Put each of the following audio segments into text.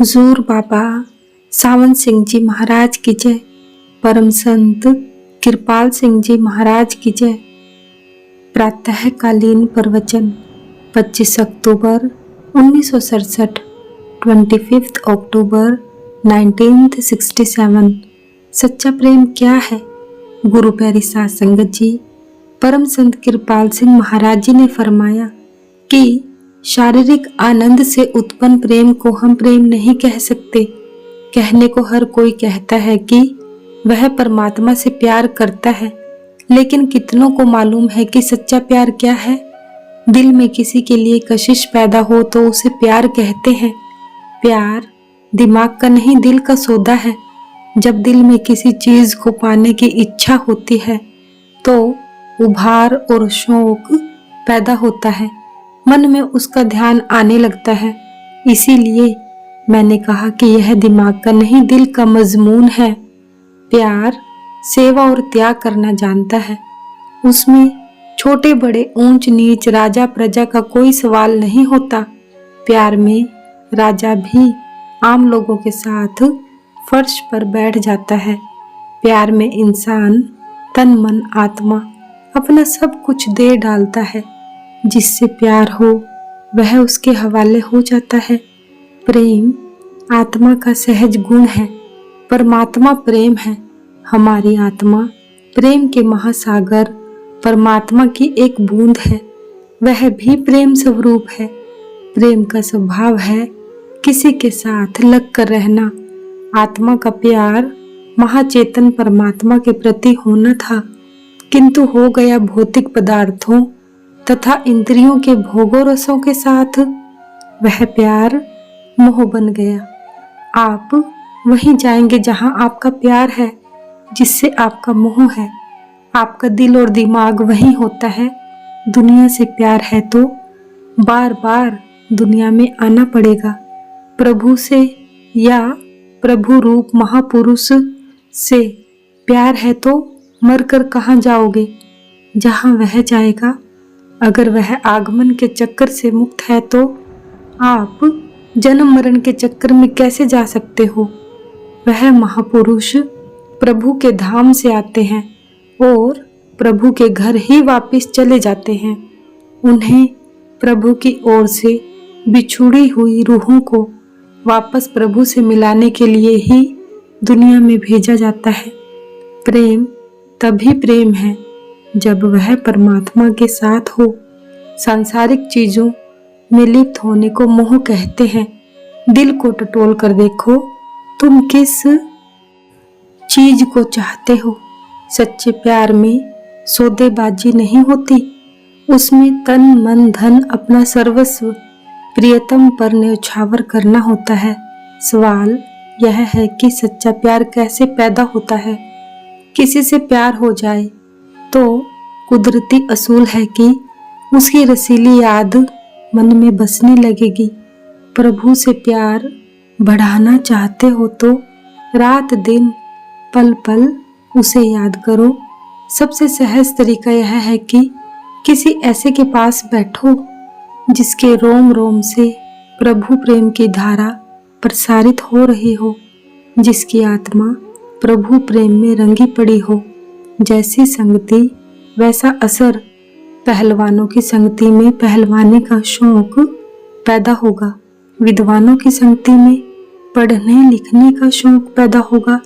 हुजूर बाबा सावन सिंह जी महाराज की जय। परम संत कृपाल सिंह जी महाराज की जय। प्रातःकालीन प्रवचन 25 अक्टूबर 1967, 25 अक्टूबर 1967। सच्चा प्रेम क्या है? गुरु प्यारी साध संगत जी परम संत कृपाल सिंह महाराज जी ने फरमाया कि शारीरिक आनंद से उत्पन्न प्रेम को हम प्रेम नहीं कह सकते। कहने को हर कोई कहता है कि वह परमात्मा से प्यार करता है, लेकिन कितनों को मालूम है कि सच्चा प्यार क्या है? दिल में किसी के लिए कशिश पैदा हो तो उसे प्यार कहते हैं। प्यार दिमाग का नहीं, दिल का सौदा है। जब दिल में किसी चीज को पाने की इच्छा होती है तो उभार और शौक पैदा होता है, मन में उसका ध्यान आने लगता है। इसीलिए मैंने कहा कि यह दिमाग का नहीं, दिल का मजमून है। प्यार सेवा और त्याग करना जानता है। उसमें छोटे बड़े, ऊंच नीच, राजा प्रजा का कोई सवाल नहीं होता। प्यार में राजा भी आम लोगों के साथ फर्श पर बैठ जाता है। प्यार में इंसान तन मन आत्मा अपना सब कुछ दे डालता है। जिससे प्यार हो वह उसके हवाले हो जाता है। प्रेम आत्मा का सहज गुण है। परमात्मा प्रेम है। हमारी आत्मा प्रेम के महासागर परमात्मा की एक बूंद है। वह भी प्रेम स्वरूप है। प्रेम का स्वभाव है किसी के साथ लग कर रहना। आत्मा का प्यार महाचेतन परमात्मा के प्रति होना था, किंतु हो गया भौतिक पदार्थों तथा इंद्रियों के भोगों रसों के साथ। वह प्यार मोह बन गया। आप वहीं जाएंगे जहां आपका प्यार है, जिससे आपका मोह है। आपका दिल और दिमाग वहीं होता है। दुनिया से प्यार है तो बार बार दुनिया में आना पड़ेगा। प्रभु से या प्रभु रूप महापुरुष से प्यार है तो मरकर कहाँ जाओगे? जहां वह जाएगा। अगर वह आगमन के चक्कर से मुक्त है तो आप जन्म मरण के चक्कर में कैसे जा सकते हो? वह महापुरुष प्रभु के धाम से आते हैं और प्रभु के घर ही वापस चले जाते हैं। उन्हें प्रभु की ओर से बिछुड़ी हुई रूहों को वापस प्रभु से मिलाने के लिए ही दुनिया में भेजा जाता है। प्रेम तभी प्रेम है जब वह परमात्मा के साथ हो। सांसारिक चीजों में लिप्त होने को मोह कहते हैं। दिल को टटोल कर देखो, तुम किस चीज को चाहते हो? सच्चे प्यार में सौदेबाजी नहीं होती। उसमें तन मन धन अपना सर्वस्व प्रियतम पर न्यौछावर करना होता है। सवाल यह है कि सच्चा प्यार कैसे पैदा होता है? किसी से प्यार हो जाए तो कुदरती असूल है कि उसकी रसीली याद मन में बसने लगेगी। प्रभु से प्यार बढ़ाना चाहते हो तो रात दिन पल पल उसे याद करो। सबसे सहज तरीका यह है कि किसी ऐसे के पास बैठो जिसके रोम रोम से प्रभु प्रेम की धारा प्रसारित हो रही हो, जिसकी आत्मा प्रभु प्रेम में रंगी पड़ी हो। जैसी संगति वैसा असर। पहलवानों की संगति में पहलवानी का शौक पैदा होगा। विद्वानों की संगति में पढ़ने लिखने का शौक पैदा होगा।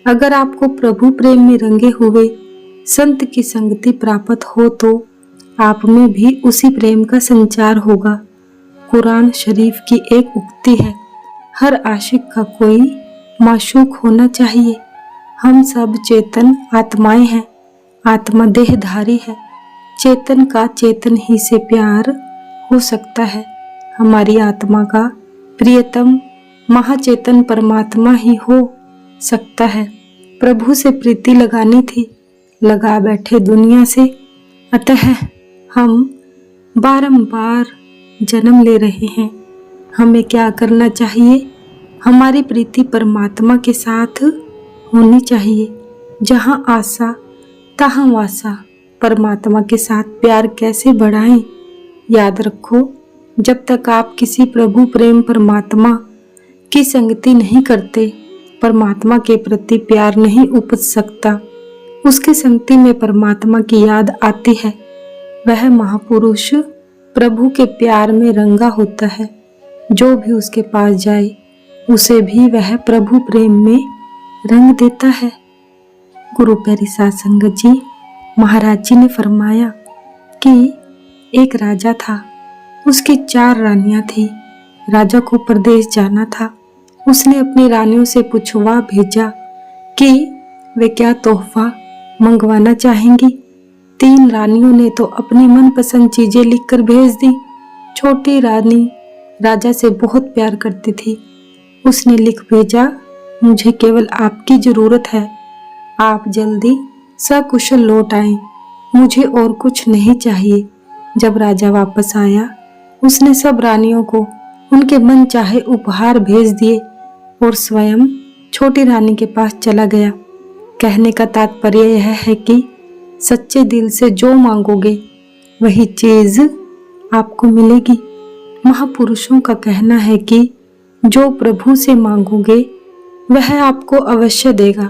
अगर आपको प्रभु प्रेम में रंगे हुए संत की संगति प्राप्त हो तो आप में भी उसी प्रेम का संचार होगा। कुरान शरीफ की एक उक्ति है, हर आशिक का कोई माशूक होना चाहिए। हम सब चेतन आत्माएं हैं। आत्मा देहधारी है। चेतन का चेतन ही से प्यार हो सकता है। हमारी आत्मा का प्रियतम महाचेतन परमात्मा ही हो सकता है। प्रभु से प्रीति लगानी थी, लगा बैठे दुनिया से। अतः हम बारंबार जन्म ले रहे हैं। हमें क्या करना चाहिए? हमारी प्रीति परमात्मा के साथ होनी चाहिए। जहां आशा तहां वासा। परमात्मा के साथ प्यार कैसे बढ़ाएं? याद रखो, जब तक आप किसी प्रभु प्रेम परमात्मा की संगति नहीं करते, परमात्मा के प्रति प्यार नहीं उपज सकता। उसकी संगति में परमात्मा की याद आती है। वह महापुरुष प्रभु के प्यार में रंगा होता है। जो भी उसके पास जाए उसे भी वह प्रभु प्रेम में रंग देता है। गुरु प्यारी साध संगत जी, महाराज जी ने फरमाया कि एक राजा था, उसकी 4 रानियां थी। राजा को प्रदेश जाना था। उसने अपनी रानियों से पूछवा भेजा कि वे क्या तोहफा मंगवाना चाहेंगी। 3 रानियों ने तो अपनी मनपसंद चीजें लिखकर भेज दी। छोटी रानी राजा से बहुत प्यार करती थी। उसने लिख भेजा, मुझे केवल आपकी जरूरत है, आप जल्दी सकुशल लौट आएं, मुझे और कुछ नहीं चाहिए। जब राजा वापस आया, उसने सब रानियों को उनके मन चाहे उपहार भेज दिए और स्वयं छोटी रानी के पास चला गया। कहने का तात्पर्य यह है कि सच्चे दिल से जो मांगोगे वही चीज आपको मिलेगी। महापुरुषों का कहना है कि जो प्रभु से मांगोगे वह आपको अवश्य देगा,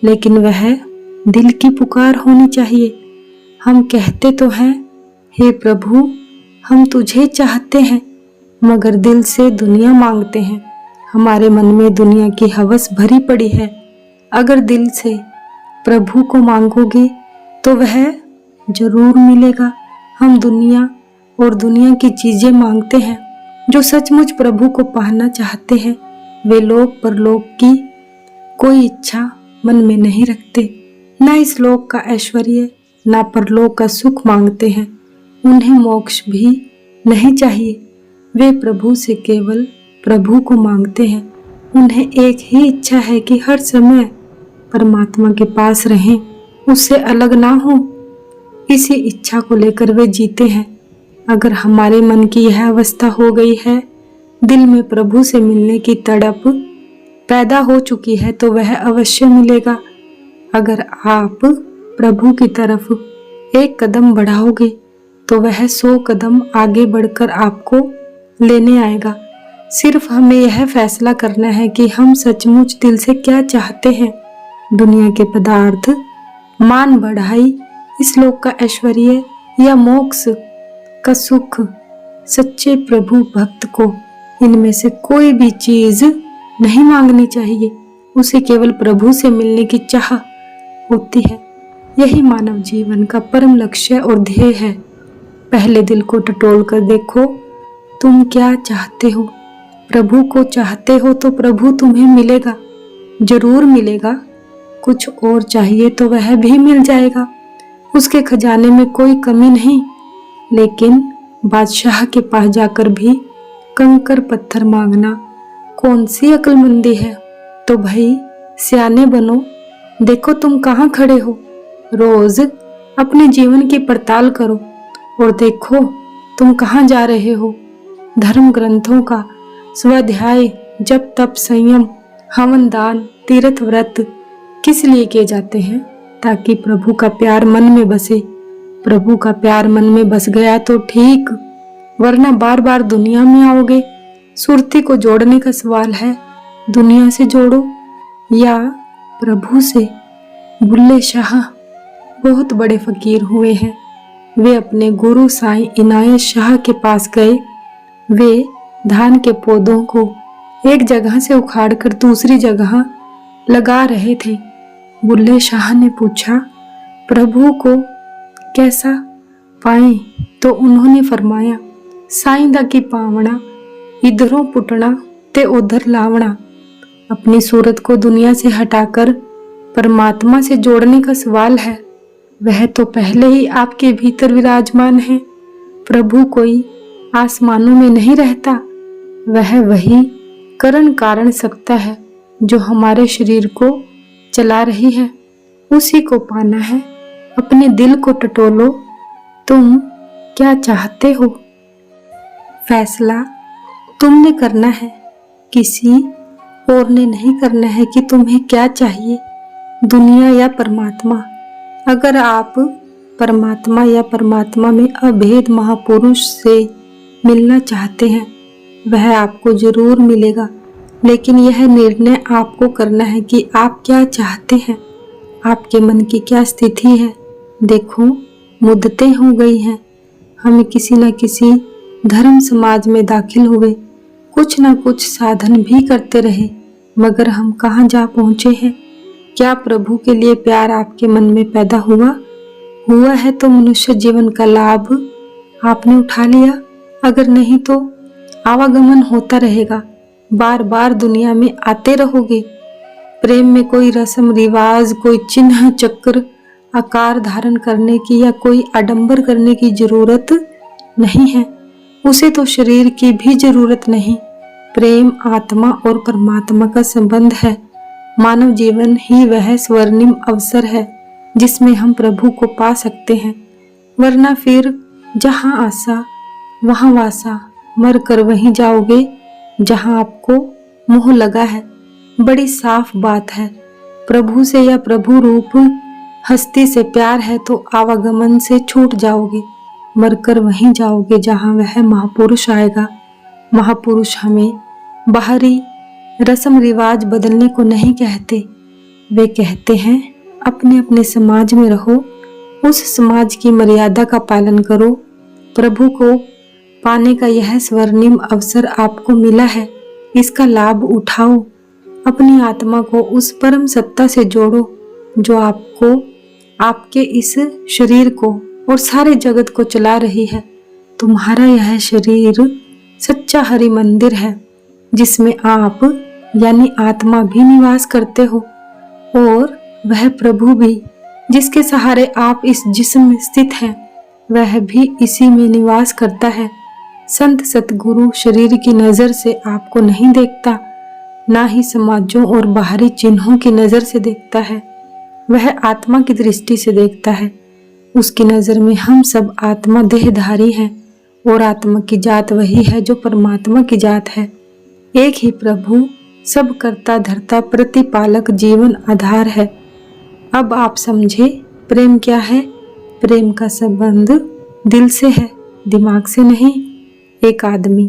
लेकिन वह दिल की पुकार होनी चाहिए। हम कहते तो हैं, हे प्रभु हम तुझे चाहते हैं, मगर दिल से दुनिया मांगते हैं। हमारे मन में दुनिया की हवस भरी पड़ी है। अगर दिल से प्रभु को मांगोगे तो वह जरूर मिलेगा। हम दुनिया और दुनिया की चीजें मांगते हैं। जो सचमुच प्रभु को पाना चाहते हैं वे लोक परलोक की कोई इच्छा मन में नहीं रखते, ना इस लोक का ऐश्वर्य ना परलोक का सुख मांगते हैं। उन्हें मोक्ष भी नहीं चाहिए। वे प्रभु से केवल प्रभु को मांगते हैं। उन्हें एक ही इच्छा है कि हर समय परमात्मा के पास रहें, उससे अलग ना हो। इसी इच्छा को लेकर वे जीते हैं। अगर हमारे मन की यह अवस्था हो गई है, दिल में प्रभु से मिलने की तड़प पैदा हो चुकी है, तो वह अवश्य मिलेगा। अगर आप प्रभु की तरफ एक कदम बढ़ाओगे तो वह 100 कदम आगे बढ़कर आपको लेने आएगा। सिर्फ हमें यह फैसला करना है कि हम सचमुच दिल से क्या चाहते हैं। दुनिया के पदार्थ, मान बढ़ाई, इस लोक का ऐश्वर्य या मोक्ष का सुख, सच्चे प्रभु भक्त को इनमें से कोई भी चीज नहीं मांगनी चाहिए। उसे केवल प्रभु से मिलने की चाह होती है। यही मानव जीवन का परम लक्ष्य और ध्येय है। पहले दिल को टटोल कर देखो, तुम क्या चाहते हो। प्रभु को चाहते हो तो प्रभु तुम्हें मिलेगा, जरूर मिलेगा। कुछ और चाहिए तो वह भी मिल जाएगा। उसके खजाने में कोई कमी नहीं। लेकिन बादशाह के पास जाकर भी कंकर पत्थर मांगना कौन सी अक्लमंदी है। तो भाई सियाने बनो, देखो तुम कहाँ खड़े हो। रोज अपने जीवन की पड़ताल करो और देखो तुम कहाँ जा रहे हो। धर्म ग्रंथों का स्वाध्याय, जप तप संयम, हवन दान, तीर्थ व्रत किस लिए किए जाते हैं? ताकि प्रभु का प्यार मन में बसे। प्रभु का प्यार मन में बस गया तो ठीक, वरना बार बार दुनिया में आओगे। सुरती को जोड़ने का सवाल है, दुनिया से जोड़ो या प्रभु से। बुल्ले शाह बहुत बड़े फकीर हुए हैं। वे अपने गुरु साईं इनायत शाह के पास गए। वे धान के पौधों को एक जगह से उखाड़कर दूसरी जगह लगा रहे थे। बुल्ले शाह ने पूछा, प्रभु को कैसा पाएं? तो उन्होंने फरमाया, साईं की पावना, इधरों पुटना ते उधर लावना। अपनी सूरत को दुनिया से हटाकर परमात्मा से जोड़ने का सवाल है। वह तो पहले ही आपके भीतर विराजमान है। प्रभु कोई आसमानों में नहीं रहता, वह वही कारण कारण सकता है जो हमारे शरीर को चला रही है। उसी को पाना है। अपने दिल को टटोलो, तुम क्या चाहते हो। फैसला तुमने करना है, किसी और ने नहीं करना है कि तुम्हें क्या चाहिए, दुनिया या परमात्मा। अगर आप परमात्मा या परमात्मा में अभेद महापुरुष से मिलना चाहते हैं, वह आपको जरूर मिलेगा। लेकिन यह निर्णय आपको करना है कि आप क्या चाहते हैं, आपके मन की क्या स्थिति है। देखो, मुद्दतें हो गई हैं। हमें किसी न किसी धर्म समाज में दाखिल हुए, कुछ न कुछ साधन भी करते रहे, मगर हम कहाँ जा पहुँचे हैं। क्या प्रभु के लिए प्यार आपके मन में पैदा हुआ है तो मनुष्य जीवन का लाभ आपने उठा लिया। अगर नहीं तो आवागमन होता रहेगा, बार बार दुनिया में आते रहोगे। प्रेम में कोई रस्म रिवाज, कोई चिन्ह चक्र आकार धारण करने की या कोई आडंबर करने की जरूरत नहीं है। उसे तो शरीर की भी जरूरत नहीं। प्रेम आत्मा और परमात्मा का संबंध है। मानव जीवन ही वह स्वर्णिम अवसर है जिसमें हम प्रभु को पा सकते हैं, वरना फिर जहां आशा वहां वासा, मर कर वहीं जाओगे जहां आपको मोह लगा है। बड़ी साफ बात है, प्रभु से या प्रभु रूप हस्ती से प्यार है तो आवागमन से छूट जाओगे, मरकर वहीं जाओगे जहां वह महापुरुष आएगा। महापुरुष हमें बाहरी रस्म रिवाज बदलने को नहीं कहते, वे कहते हैं अपने अपने समाज में रहो, उस समाज की मर्यादा का पालन करो। प्रभु को पाने का यह स्वर्णिम अवसर आपको मिला है, इसका लाभ उठाओ। अपनी आत्मा को उस परम सत्ता से जोड़ो जो आपको, आपके इस शरीर को और सारे जगत को चला रही है। तुम्हारा यह शरीर सच्चा हरि मंदिर है जिसमें आप यानी आत्मा भी निवास करते हो, और वह प्रभु भी जिसके सहारे आप इस जिस्म में स्थित हैं, वह भी इसी में निवास करता है। संत सतगुरु शरीर की नजर से आपको नहीं देखता, ना ही समाजों और बाहरी चिन्हों की नजर से देखता है, वह आत्मा की दृष्टि से देखता है। उसकी नजर में हम सब आत्मा देहधारी हैं और आत्मा की जात वही है जो परमात्मा की जात है। एक ही प्रभु सब करता धरता प्रतिपालक जीवन आधार है। अब आप समझे प्रेम क्या है। प्रेम का संबंध दिल से है, दिमाग से नहीं। एक आदमी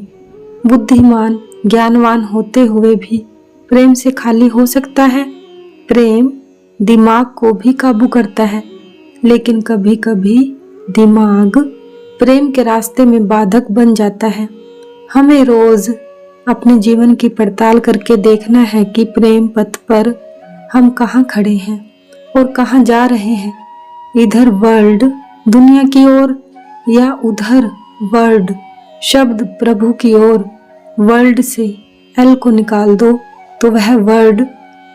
बुद्धिमान ज्ञानवान होते हुए भी प्रेम से खाली हो सकता है। प्रेम दिमाग को भी काबू करता है, लेकिन कभी कभी दिमाग प्रेम के रास्ते में बाधक बन जाता है। हमें रोज अपने जीवन की पड़ताल करके देखना है कि प्रेम पथ पर हम कहाँ खड़े हैं और कहाँ जा रहे हैं। इधर वर्ल्ड दुनिया की ओर या उधर वर्ल्ड शब्द प्रभु की ओर। वर्ल्ड से एल को निकाल दो तो वह वर्ड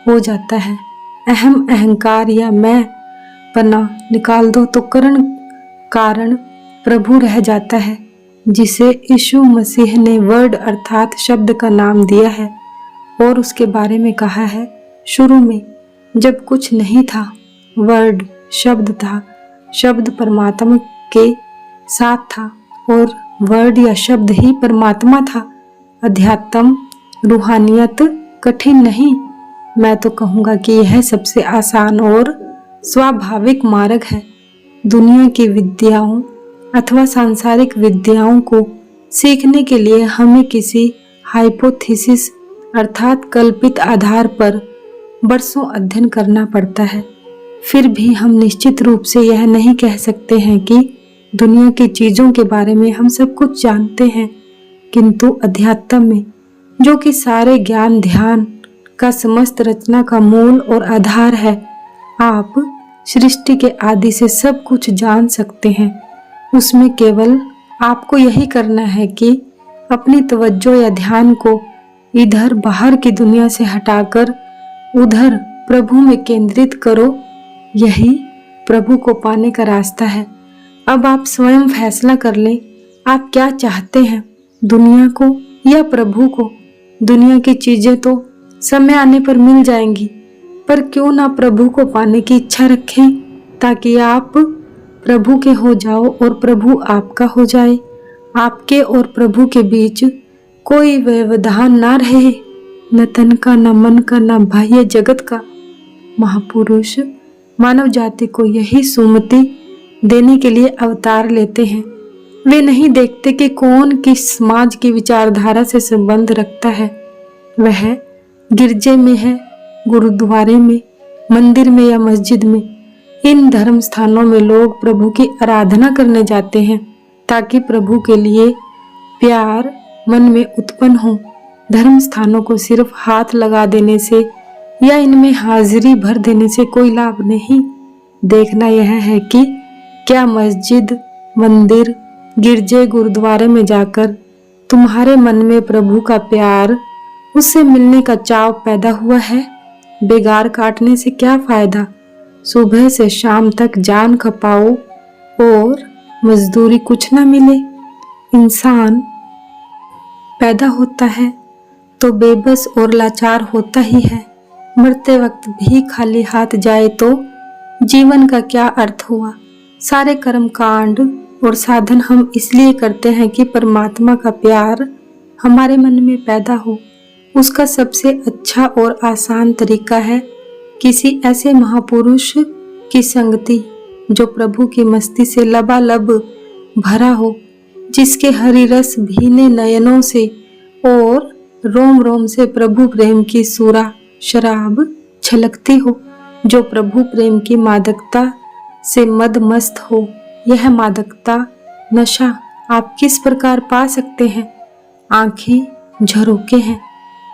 हो जाता है। अहम अहंकार या मैं पना निकाल दो तो कारण प्रभु रह जाता है, जिसे यीशु मसीह ने वर्ड अर्थात शब्द का नाम दिया है और उसके बारे में कहा है, शुरू में जब कुछ नहीं था वर्ड शब्द था, शब्द परमात्मा के साथ था और वर्ड या शब्द ही परमात्मा था। अध्यात्म रूहानियत कठिन नहीं, मैं तो कहूँगा कि यह सबसे आसान और स्वाभाविक मार्ग है। दुनिया की विद्याओं अथवा सांसारिक विद्याओं को सीखने के लिए हमें किसी हाइपोथेसिस अर्थात कल्पित आधार पर बरसों अध्ययन करना पड़ता है। फिर भी हम निश्चित रूप से यह नहीं कह सकते हैं कि दुनिया की चीजों के बारे में हम सब कुछ जानते हैं, किंतु अध्यात्म में, जो कि सारे ज्ञान ध्यान का समस्त रचना का मूल और आधार है, आप सृष्टि के आदि से सब कुछ जान सकते हैं। उसमें केवल आपको यही करना है कि अपनी तवज्जो या ध्यान को इधर बाहर की दुनिया से हटाकर उधर प्रभु में केंद्रित करो। यही प्रभु को पाने का रास्ता है। अब आप स्वयं फैसला कर लें, आप क्या चाहते हैं, दुनिया को या प्रभु को। दुनिया की चीजें तो समय आने पर मिल जाएंगी, पर क्यों ना प्रभु को पाने की इच्छा रखें, ताकि आप प्रभु के हो जाओ और प्रभु आपका हो जाए। आपके और प्रभु के बीच कोई व्यवधान ना रहे, न तन का, न मन का, न बाह्य जगत का। महापुरुष मानव जाति को यही सुमति देने के लिए अवतार लेते हैं। वे नहीं देखते कि कौन किस समाज की विचारधारा से संबंध रखता है, वह गिरजे में है, गुरुद्वारे में, मंदिर में या मस्जिद में, इन धर्म स्थानों में लोग प्रभु की आराधना करने जाते हैं ताकि प्रभु के लिए प्यार मन में उत्पन्न हो। धर्म स्थानों को सिर्फ हाथ लगा देने से या इनमें हाजिरी भर देने से कोई लाभ नहीं। देखना यह है कि क्या मस्जिद, मंदिर, गिरजे, गुरुद्वारे में जाकर तुम्हारे मन में प्रभु का प्यार, उससे मिलने का चाव पैदा हुआ है। बेगार काटने से क्या फायदा, सुबह से शाम तक जान खपाओ और मजदूरी कुछ ना मिले। इंसान पैदा होता है तो बेबस और लाचार होता ही है। मरते वक्त भी खाली हाथ जाए तो जीवन का क्या अर्थ हुआ। सारे कर्म कांड और साधन हम इसलिए करते हैं कि परमात्मा का प्यार हमारे मन में पैदा हो। उसका सबसे अच्छा और आसान तरीका है किसी ऐसे महापुरुष की संगति जो प्रभु की मस्ती से लबालब भरा हो, जिसके हरि रस भीने नयनों से और रोम रोम से प्रभु प्रेम की सूरा शराब छलकती हो, जो प्रभु प्रेम की मादकता से मद मस्त हो। यह मादकता नशा आप किस प्रकार पा सकते हैं? आंखें झरोके हैं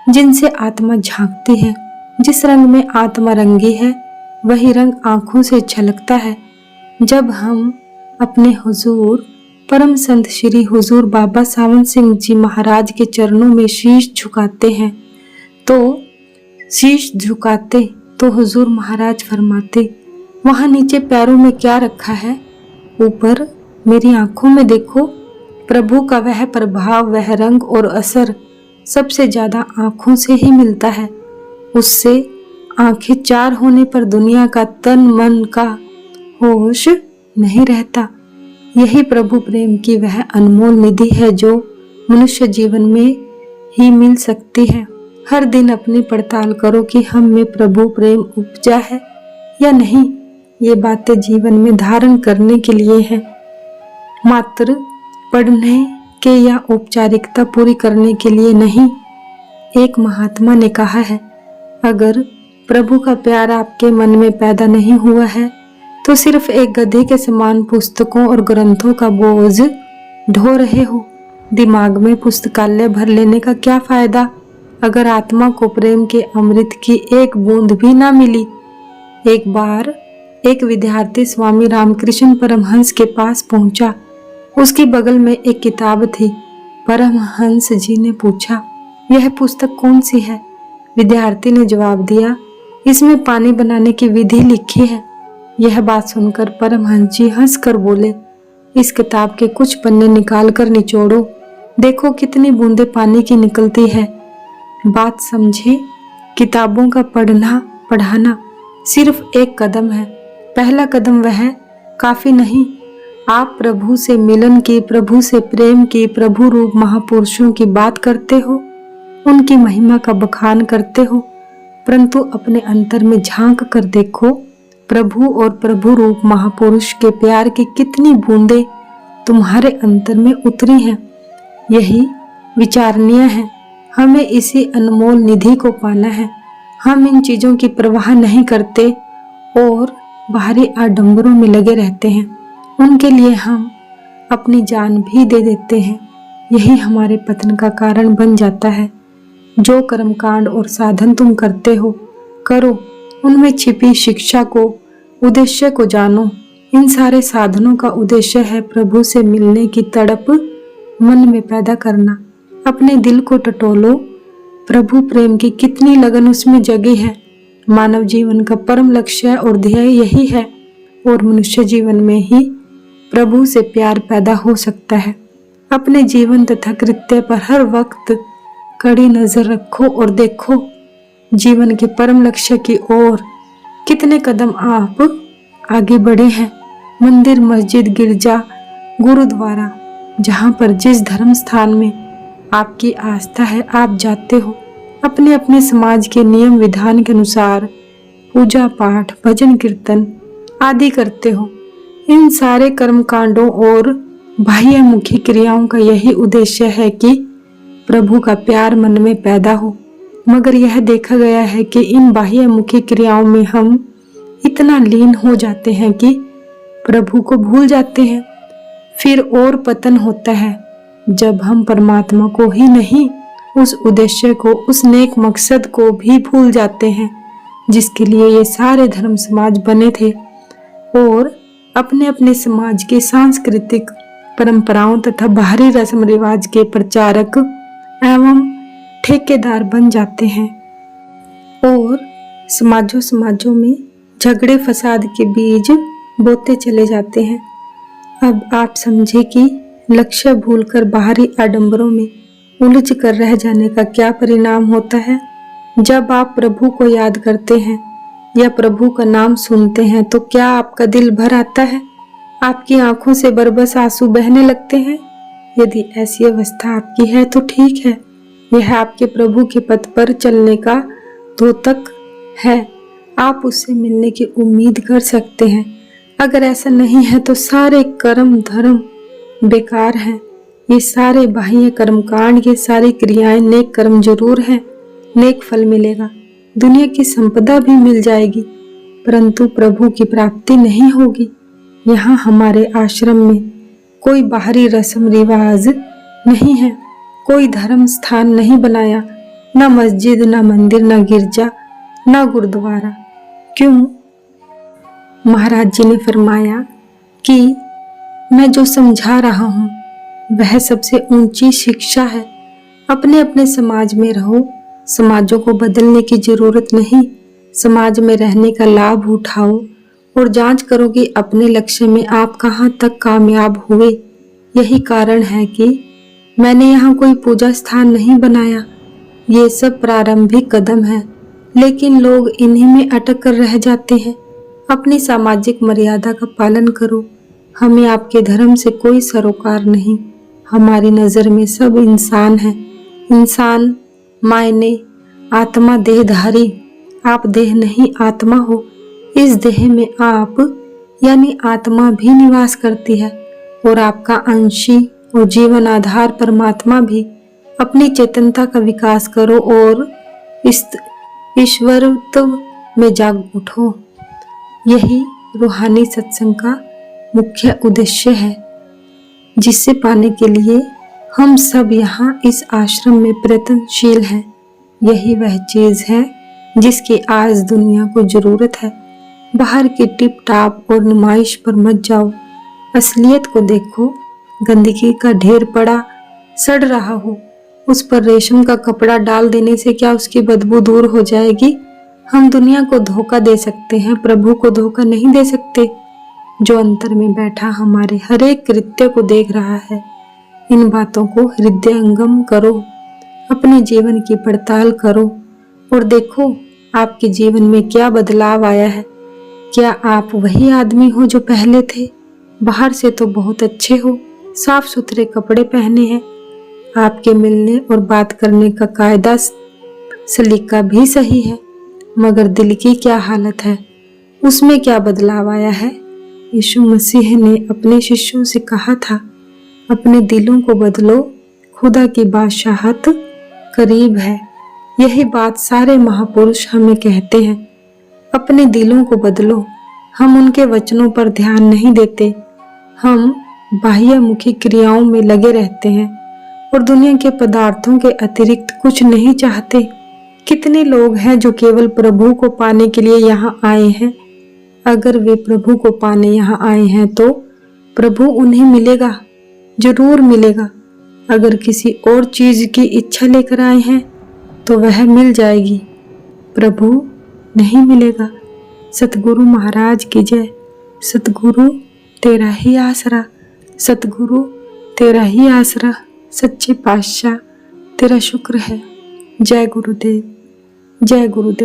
जिनसे आत्मा झांकती है। जिस रंग में आत्मा रंगी है वही रंग आंखों से छलकता है। जब हम अपने हुजूर परम संत श्री हुजूर बाबा सावन सिंह जी महाराज के चरणों में शीश झुकाते तो हुजूर महाराज फरमाते, वहां नीचे पैरों में क्या रखा है, ऊपर मेरी आंखों में देखो। प्रभु का वह प्रभाव, वह रंग और असर सबसे ज्यादा आंखों से ही मिलता है। उससे आंखें चार होने पर दुनिया का तन मन का होश नहीं रहता। यही प्रभु प्रेम की वह अनमोल निधि है जो मनुष्य जीवन में ही मिल सकती है। हर दिन अपनी पड़ताल करो कि हम में प्रभु प्रेम उपजा है या नहीं। ये बातें जीवन में धारण करने के लिए है, मात्र पढ़ने के या औपचारिकता पूरी करने के लिए नहीं। एक महात्मा ने कहा है, अगर प्रभु का प्यार आपके मन में पैदा नहीं हुआ है तो सिर्फ एक गधे के समान पुस्तकों और ग्रंथों का बोझ ढो रहे हो। दिमाग में पुस्तकालय भर लेने का क्या फायदा अगर आत्मा को प्रेम के अमृत की एक बूंद भी ना मिली। एक बार एक विद्यार्थी स्वामी रामकृष्ण परमहंस के पास पहुंचा। उसकी बगल में एक किताब थी। परमहंस जी ने पूछा, यह पुस्तक कौन सी है? विद्यार्थी ने जवाब दिया, इसमें पानी बनाने की विधि लिखी है। यह बात सुनकर परमहंस जी हंसकर बोले, इस किताब के कुछ पन्ने निकाल कर निचोड़ो, देखो कितनी बूंदें पानी की निकलती है। बात समझे, किताबों का पढ़ाना सिर्फ एक कदम है। पहला कदम वह काफी नहीं। आप प्रभु से मिलन की, प्रभु से प्रेम की, प्रभु रूप महापुरुषों की बात करते हो, उनकी महिमा का बखान करते हो, परंतु अपने अंतर में झांक कर देखो, प्रभु और प्रभु रूप महापुरुष के प्यार की कितनी बूंदें तुम्हारे अंतर में उतरी हैं। यही विचारणीय है। हमें इसी अनमोल निधि को पाना है। हम इन चीजों की परवाह नहीं करते और बाहरी आडंबरों में लगे रहते हैं। उनके लिए हम अपनी जान भी दे देते हैं। यही हमारे पतन का कारण बन जाता है। जो कर्मकांड और साधन तुम करते हो, करो, उनमें छिपी शिक्षा को, उद्देश्य को जानो। इन सारे साधनों का उद्देश्य है प्रभु से मिलने की तड़प मन में पैदा करना। अपने दिल को टटोलो, प्रभु प्रेम की कितनी लगन उसमें जगी है। मानव जीवन का परम लक्ष्य और ध्येय यही है और मनुष्य जीवन में ही प्रभु से प्यार पैदा हो सकता है। अपने जीवन तथा कृत्य पर हर वक्त कड़ी नजर रखो और देखो जीवन के परम लक्ष्य की ओर कितने कदम आप आगे बढ़े हैं। मंदिर, मस्जिद, गिरजा, गुरुद्वारा, जहाँ पर जिस धर्म स्थान में आपकी आस्था है आप जाते हो, अपने अपने समाज के नियम विधान के अनुसार पूजा पाठ, भजन कीर्तन आदि करते हो। इन सारे कर्म कांडों और बाह्यमुखी क्रियाओं का यही उद्देश्य है कि प्रभु का प्यार मन में पैदा हो। मगर यह देखा गया है कि इन बाह्यमुखी क्रियाओं में हम इतना लीन हो जाते हैं कि प्रभु को भूल जाते हैं। फिर और पतन होता है जब हम परमात्मा को ही नहीं, उस उद्देश्य को, उस नेक मकसद को भी भूल जाते हैं जिसके लिए ये सारे धर्म समाज बने थे, और अपने अपने समाज के सांस्कृतिक परंपराओं तथा बाहरी रस्म रिवाज के प्रचारक एवं ठेकेदार बन जाते हैं और समाजों में झगड़े फसाद के बीज बोते चले जाते हैं। अब आप समझे कि लक्ष्य भूलकर बाहरी आडंबरों में उलझ कर रह जाने का क्या परिणाम होता है। जब आप प्रभु को याद करते हैं या प्रभु का नाम सुनते हैं तो क्या आपका दिल भर आता है? आपकी आंखों से बरबस आंसू बहने लगते हैं? यदि ऐसी अवस्था आपकी है तो ठीक है, यह आपके प्रभु के पथ पर चलने का द्योतक है, आप उससे मिलने की उम्मीद कर सकते हैं। अगर ऐसा नहीं है तो सारे कर्म धर्म बेकार हैं। ये सारे बाह्य कर्मकांड, ये सारी क्रियाएं नेक कर्म जरूर हैं, नेक फल मिलेगा, दुनिया की संपदा भी मिल जाएगी, परंतु प्रभु की प्राप्ति नहीं होगी। यहाँ हमारे आश्रम में कोई बाहरी रस्म रिवाज नहीं है, कोई धर्म स्थान नहीं बनाया, न मस्जिद, न मंदिर, न गिरजा, न गुरुद्वारा। क्यों? महाराज जी ने फरमाया कि मैं जो समझा रहा हूँ वह सबसे ऊंची शिक्षा है। अपने अपने समाज में रहो, समाजों को बदलने की जरूरत नहीं, समाज में रहने का लाभ उठाओ और जांच करो कि अपने लक्ष्य में आप कहाँ तक कामयाब हुए। यही कारण है कि मैंने यहाँ कोई पूजा स्थान नहीं बनाया। ये सब प्रारंभिक कदम है, लेकिन लोग इन्हीं में अटक कर रह जाते हैं। अपनी सामाजिक मर्यादा का पालन करो। हमें आपके धर्म से कोई सरोकार नहीं। हमारी नज़र में सब इंसान हैं। इंसान मायने, आत्मा देहधारी। आप देह नहीं आत्मा हो। इस देह में आप यानी आत्मा भी निवास करती है और आपका अंशी और जीवन आधार परमात्मा भी। अपनी चेतनता का विकास करो और इस ईश्वरत्व में जाग उठो। यही रूहानी सत्संग का मुख्य उद्देश्य है, जिसे पाने के लिए हम सब यहाँ इस आश्रम में प्रयत्नशील हैं। यही वह चीज है जिसकी आज दुनिया को जरूरत है। बाहर की टिप टाप और नुमाइश पर मत जाओ, असलियत को देखो। गंदगी का ढेर पड़ा सड़ रहा हो, उस पर रेशम का कपड़ा डाल देने से क्या उसकी बदबू दूर हो जाएगी? हम दुनिया को धोखा दे सकते हैं, प्रभु को धोखा नहीं दे सकते, जो अंतर में बैठा हमारे हर एक कृत्य को देख रहा है। इन बातों को हृदयंगम करो, अपने जीवन की पड़ताल करो और देखो आपके जीवन में क्या बदलाव आया है। क्या आप वही आदमी हो जो पहले थे? बाहर से तो बहुत अच्छे हो, साफ सुथरे कपड़े पहने हैं, आपके मिलने और बात करने का कायदा सलीका भी सही है, मगर दिल की क्या हालत है, उसमें क्या बदलाव आया है? यीशु मसीह ने अपने शिष्यों से कहा था, अपने दिलों को बदलो, खुदा की बादशाहत करीब है। यही बात सारे महापुरुष हमें कहते हैं, अपने दिलों को बदलो। हम उनके वचनों पर ध्यान नहीं देते, हम बाह्यमुखी क्रियाओं में लगे रहते हैं और दुनिया के पदार्थों के अतिरिक्त कुछ नहीं चाहते। कितने लोग हैं जो केवल प्रभु को पाने के लिए यहाँ आए हैं। अगर वे प्रभु को पाने यहाँ आए हैं तो प्रभु उन्हें मिलेगा, जरूर मिलेगा। अगर किसी और चीज की इच्छा लेकर आए हैं तो वह मिल जाएगी, प्रभु नहीं मिलेगा। सतगुरु महाराज की जय। सतगुरु तेरा ही आसरा, सतगुरु तेरा ही आसरा, सच्चे पातशाह तेरा शुक्र है। जय गुरुदेव, जय गुरुदेव।